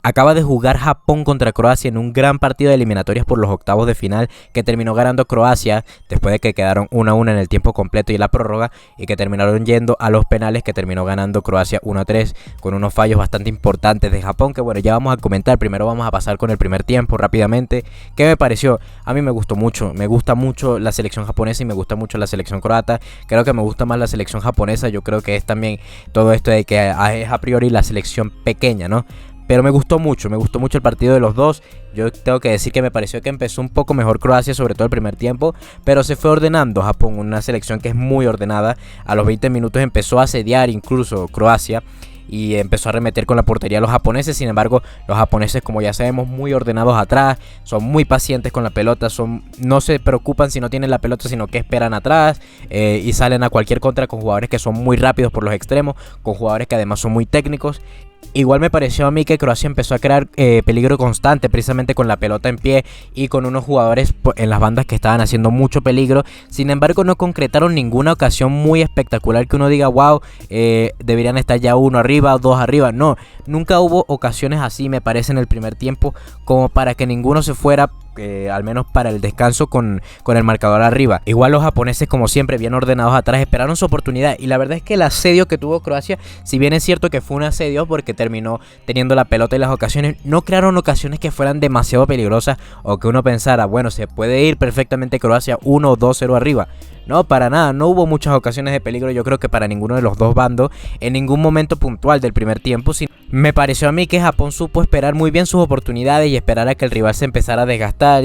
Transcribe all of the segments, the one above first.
Acaba de jugar Japón contra Croacia en un gran partido de eliminatorias por los octavos de final que terminó ganando Croacia después de que quedaron 1-1 en el tiempo completo y la prórroga, y que terminaron yendo a los penales, que terminó ganando Croacia 1-3 con unos fallos bastante importantes de Japón que bueno, ya vamos a comentar. Primero vamos a pasar con el primer tiempo rápidamente. ¿Qué me pareció? A mí me gustó mucho, me gusta mucho la selección japonesa y me gusta mucho la selección croata. Creo que me gusta más la selección japonesa, yo creo que es también todo esto de que es a priori la selección pequeña, ¿no? Pero me gustó mucho el partido de los dos. Yo tengo que decir que me pareció que empezó un poco mejor Croacia, sobre todo el primer tiempo, pero se fue ordenando Japón, una selección que es muy ordenada. A los 20 minutos empezó a asediar incluso Croacia y empezó a arremeter con la portería a los japoneses. Sin embargo, los japoneses, como ya sabemos, muy ordenados atrás, son muy pacientes con la pelota, no se preocupan si no tienen la pelota, sino que esperan atrás y salen a cualquier contra con jugadores que son muy rápidos por los extremos, con jugadores que además son muy técnicos. Igual me pareció a mí que Croacia empezó a crear peligro constante, precisamente con la pelota en pie y con unos jugadores en las bandas que estaban haciendo mucho peligro. Sin embargo, no concretaron ninguna ocasión muy espectacular que uno diga, wow, deberían estar ya uno arriba o dos arriba. No, nunca hubo ocasiones así, me parece, en el primer tiempo, como para que ninguno se fuera, al menos para el descanso, con el marcador arriba. Igual los japoneses, como siempre, bien ordenados atrás, esperaron su oportunidad, y la verdad es que el asedio que tuvo Croacia, si bien es cierto que fue un asedio porque terminó teniendo la pelota en las ocasiones, no crearon ocasiones que fueran demasiado peligrosas o que uno pensara, bueno, se puede ir perfectamente Croacia 1 o 2-0 arriba. No, para nada, no hubo muchas ocasiones de peligro, yo creo que para ninguno de los dos bandos, en ningún momento puntual del primer tiempo. Me pareció a mí que Japón supo esperar muy bien sus oportunidades y esperar a que el rival se empezara a desgastar,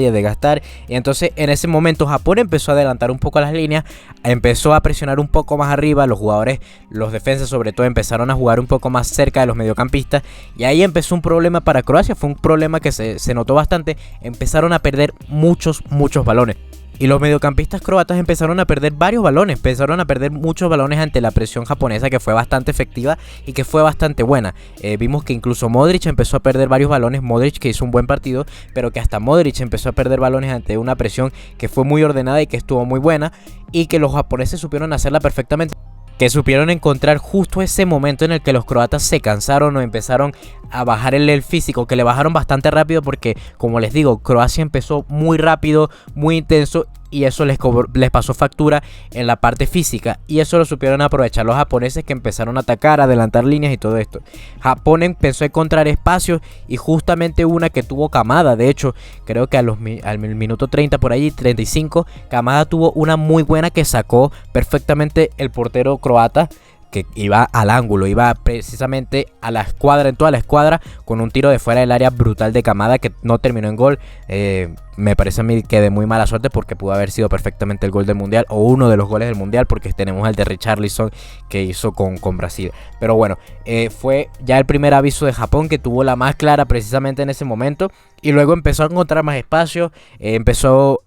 y entonces en ese momento Japón empezó a adelantar un poco las líneas, empezó a presionar un poco más arriba, los jugadores, los defensas sobre todo, empezaron a jugar un poco más cerca de los mediocampistas, y ahí empezó un problema para Croacia, fue un problema que se notó bastante, empezaron a perder muchos balones. Y los mediocampistas croatas empezaron a perder varios balones, empezaron a perder muchos balones ante la presión japonesa, que fue bastante efectiva y que fue bastante buena. Vimos que incluso Modric empezó a perder varios balones, Modric que hizo un buen partido, pero que hasta Modric empezó a perder balones ante una presión que fue muy ordenada y que estuvo muy buena, y que los japoneses supieron hacerla perfectamente. Que supieron encontrar justo ese momento en el que los croatas se cansaron o empezaron a bajar el físico, que le bajaron bastante rápido porque, como les digo, Croacia empezó muy rápido, muy intenso, y eso les pasó factura en la parte física, y eso lo supieron aprovechar los japoneses, que empezaron a atacar, a adelantar líneas y todo esto. Japón empezó a encontrar espacios, y justamente una que tuvo Kamada, de hecho, creo que al minuto 30 por allí, 35, Kamada tuvo una muy buena que sacó perfectamente el portero croata, que iba al ángulo, iba precisamente a la escuadra, en toda la escuadra, con un tiro de fuera del área brutal de Kamada que no terminó en gol. Me parece a mí que de muy mala suerte, porque pudo haber sido perfectamente el gol del mundial, o uno de los goles del mundial, porque tenemos el de Richarlison que hizo con Brasil. Pero bueno, fue ya el primer aviso de Japón, que tuvo la más clara precisamente en ese momento, y luego empezó a encontrar más espacio, empezó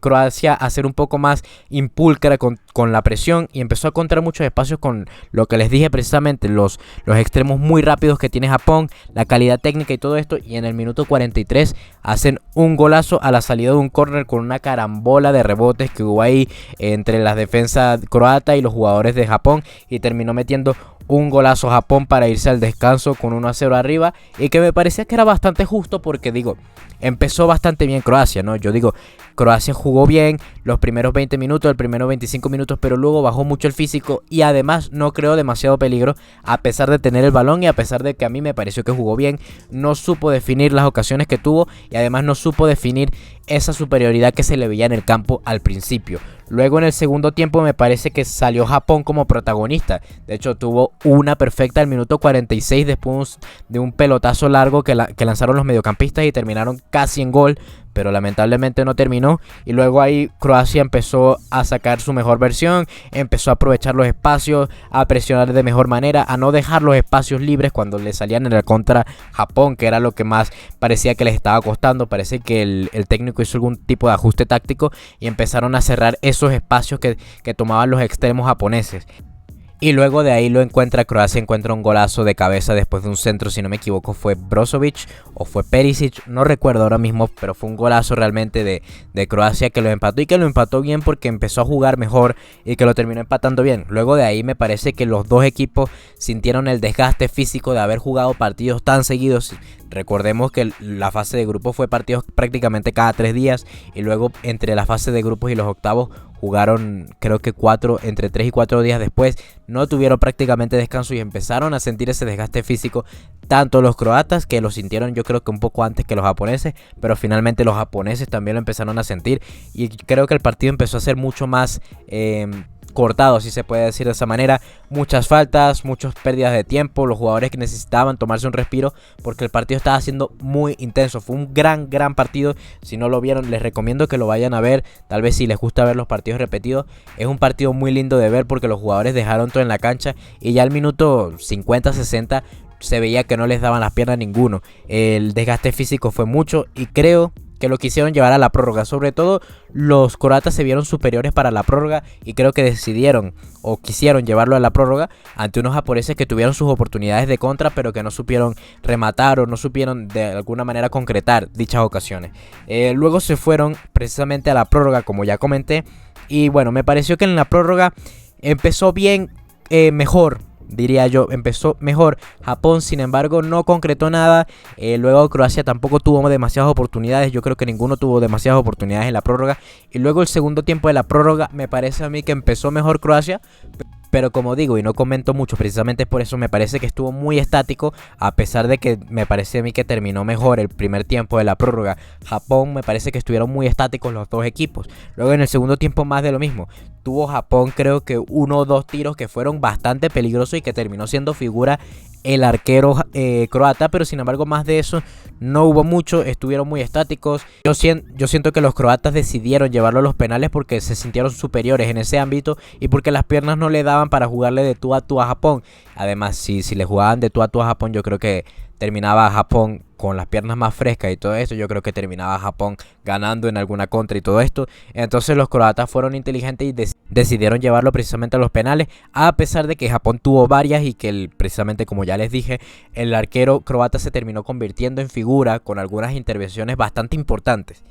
Croacia a ser un poco más impulcra con la presión, y empezó a encontrar muchos espacios con lo que les dije precisamente, los extremos muy rápidos que tiene Japón, la calidad técnica y todo esto. Y en el minuto 43 hacen un golazo a la salida de un córner con una carambola de rebotes que hubo ahí entre las defensas croata y los jugadores de Japón, y terminó metiendo un golazo Japón para irse al descanso con 1-0 arriba, y que me parecía que era bastante justo, porque digo, empezó bastante bien Croacia, ¿no? Yo digo, Croacia jugó bien los primeros 20 minutos, el primero 25 minutos, pero luego bajó mucho el físico y además no creó demasiado peligro, a pesar de tener el balón, y a pesar de que a mí me pareció que jugó bien. No supo definir las ocasiones que tuvo, y además no supo definir esa superioridad que se le veía en el campo al principio. Luego en el segundo tiempo me parece que salió Japón como protagonista. De hecho, tuvo una perfecta al minuto 46 después de un pelotazo largo que lanzaron los mediocampistas y terminaron casi en gol, pero lamentablemente no terminó. Y luego ahí Croacia empezó a sacar su mejor versión, empezó a aprovechar los espacios, a presionar de mejor manera, a no dejar los espacios libres cuando le salían en el contra Japón, que era lo que más parecía que les estaba costando. Parece que el técnico hizo algún tipo de ajuste táctico y empezaron a cerrar esos espacios que tomaban los extremos japoneses. Y luego de ahí Croacia encuentra un golazo de cabeza después de un centro, si no me equivoco fue Brozovic o fue Perisic, no recuerdo ahora mismo, pero fue un golazo realmente de Croacia, que lo empató, y que lo empató bien porque empezó a jugar mejor y que lo terminó empatando bien. Luego de ahí me parece que los dos equipos sintieron el desgaste físico de haber jugado partidos tan seguidos, Recordemos que la fase de grupos fue partidos prácticamente cada 3 días y luego entre la fase de grupos y los octavos jugaron creo que entre 3 y 4 días después. No tuvieron prácticamente descanso y empezaron a sentir ese desgaste físico, tanto los croatas, que lo sintieron yo creo que un poco antes que los japoneses, pero finalmente los japoneses también lo empezaron a sentir y creo que el partido empezó a ser mucho más cortado, si se puede decir de esa manera. Muchas faltas, muchas pérdidas de tiempo, los jugadores que necesitaban tomarse un respiro porque el partido estaba siendo muy intenso. Fue un gran partido. Si no lo vieron, les recomiendo que lo vayan a ver. Tal vez si les gusta ver los partidos repetidos, es un partido muy lindo de ver porque los jugadores dejaron todo en la cancha y ya al minuto 50-60 se veía que no les daban las piernas a ninguno. El desgaste físico fue mucho y creo que lo quisieron llevar a la prórroga. Sobre todo los croatas se vieron superiores para la prórroga y creo que decidieron o quisieron llevarlo a la prórroga ante unos japoneses que tuvieron sus oportunidades de contra, pero que no supieron rematar o no supieron de alguna manera concretar dichas ocasiones. Luego se fueron precisamente a la prórroga, como ya comenté, y bueno, me pareció que en la prórroga empezó bien, mejor, diría yo, empezó mejor Japón, sin embargo no concretó nada. Luego Croacia tampoco tuvo demasiadas oportunidades, yo creo que ninguno tuvo demasiadas oportunidades en la prórroga. Y luego el segundo tiempo de la prórroga me parece a mí que empezó mejor Croacia, pero como digo y no comento mucho, precisamente por eso me parece que estuvo muy estático, a pesar de que me parece a mí que terminó mejor el primer tiempo de la prórroga. Japón me parece que estuvieron muy estáticos los dos equipos. Luego en el segundo tiempo más de lo mismo. Tuvo Japón creo que 1 o 2 tiros que fueron bastante peligrosos y que terminó siendo figura el arquero croata, pero sin embargo más de eso no hubo mucho, estuvieron muy estáticos. Yo siento que los croatas decidieron llevarlo a los penales porque se sintieron superiores en ese ámbito y porque las piernas no le daban para jugarle de tú a tú a Japón. Además, si le jugaban de tú a Japón, yo creo que terminaba Japón con las piernas más frescas y todo esto. Yo creo que terminaba Japón ganando en alguna contra y todo esto. Entonces los croatas fueron inteligentes y decidieron llevarlo precisamente a los penales, a pesar de que Japón tuvo varias y que precisamente como ya les dije, el arquero croata se terminó convirtiendo en figura con algunas intervenciones bastante importantes.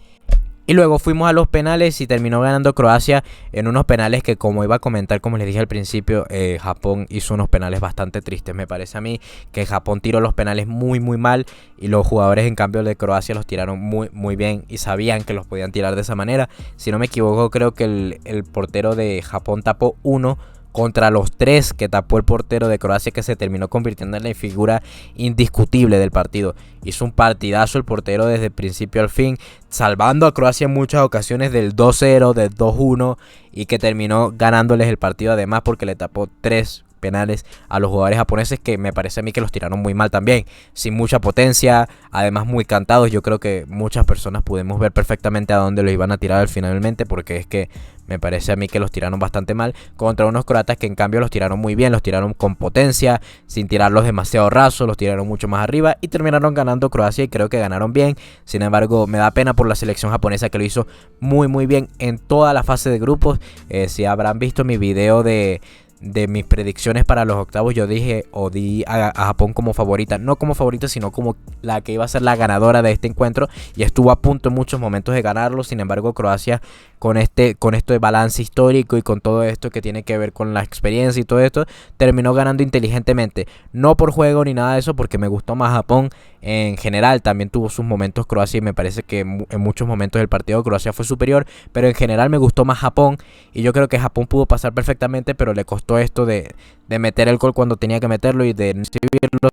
Y luego fuimos a los penales y terminó ganando Croacia en unos penales que, como iba a comentar, como les dije al principio, Japón hizo unos penales bastante tristes. Me parece a mí que Japón tiró los penales muy mal y los jugadores en cambio de Croacia los tiraron muy bien y sabían que los podían tirar de esa manera. Si no me equivoco, creo que el portero de Japón tapó 1 contra los 3 que tapó el portero de Croacia, que se terminó convirtiendo en la figura indiscutible del partido. Hizo un partidazo el portero desde el principio al fin, salvando a Croacia en muchas ocasiones del 2-0, del 2-1 y que terminó ganándoles el partido además porque le tapó 3 penales a los jugadores japoneses, que me parece a mí que los tiraron muy mal también, sin mucha potencia, además muy cantados. Yo creo que muchas personas pudimos ver perfectamente a dónde los iban a tirar finalmente, porque es que me parece a mí que los tiraron bastante mal contra unos croatas que en cambio los tiraron muy bien, los tiraron con potencia, sin tirarlos demasiado rasos, los tiraron mucho más arriba y terminaron ganando Croacia y creo que ganaron bien. Sin embargo, me da pena por la selección japonesa, que lo hizo muy bien en toda la fase de grupos. Si habrán visto mi video de mis predicciones para los octavos, yo dije o di a Japón como favorita, no como favorita sino como la que iba a ser la ganadora de este encuentro, y estuvo a punto en muchos momentos de ganarlo. Sin embargo, Croacia con esto de balance histórico y con todo esto que tiene que ver con la experiencia y todo esto, terminó ganando inteligentemente, no por juego ni nada de eso, porque me gustó más Japón en general. También tuvo sus momentos Croacia y me parece que en muchos momentos del partido Croacia fue superior, pero en general me gustó más Japón y yo creo que Japón pudo pasar perfectamente, pero le costó esto de meter el gol cuando tenía que meterlo y de recibirlos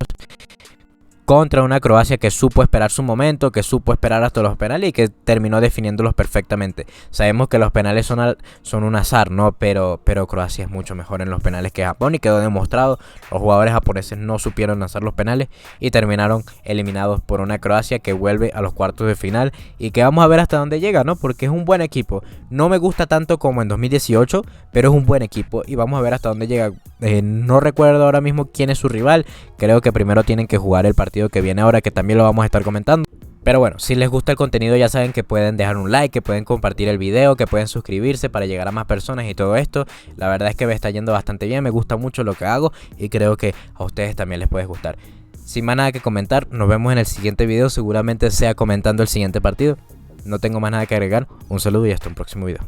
contra una Croacia que supo esperar su momento, que supo esperar hasta los penales y que terminó definiéndolos perfectamente. Sabemos que los penales son un azar, ¿no? Pero Croacia es mucho mejor en los penales que Japón y quedó demostrado. Los jugadores japoneses no supieron lanzar los penales y terminaron eliminados por una Croacia que vuelve a los cuartos de final y que vamos a ver hasta dónde llega, ¿no? Porque es un buen equipo. No me gusta tanto como en 2018, pero es un buen equipo y vamos a ver hasta dónde llega. No recuerdo ahora mismo quién es su rival. Creo que primero tienen que jugar el partido que viene ahora, que también lo vamos a estar comentando. Pero bueno, si les gusta el contenido ya saben que pueden dejar un like, que pueden compartir el video, que pueden suscribirse para llegar a más personas y todo esto. La verdad es que me está yendo bastante bien, me gusta mucho lo que hago y creo que a ustedes también les puede gustar. Sin más nada que comentar, nos vemos en el siguiente video, seguramente sea comentando el siguiente partido. No tengo más nada que agregar, un saludo y hasta un próximo video.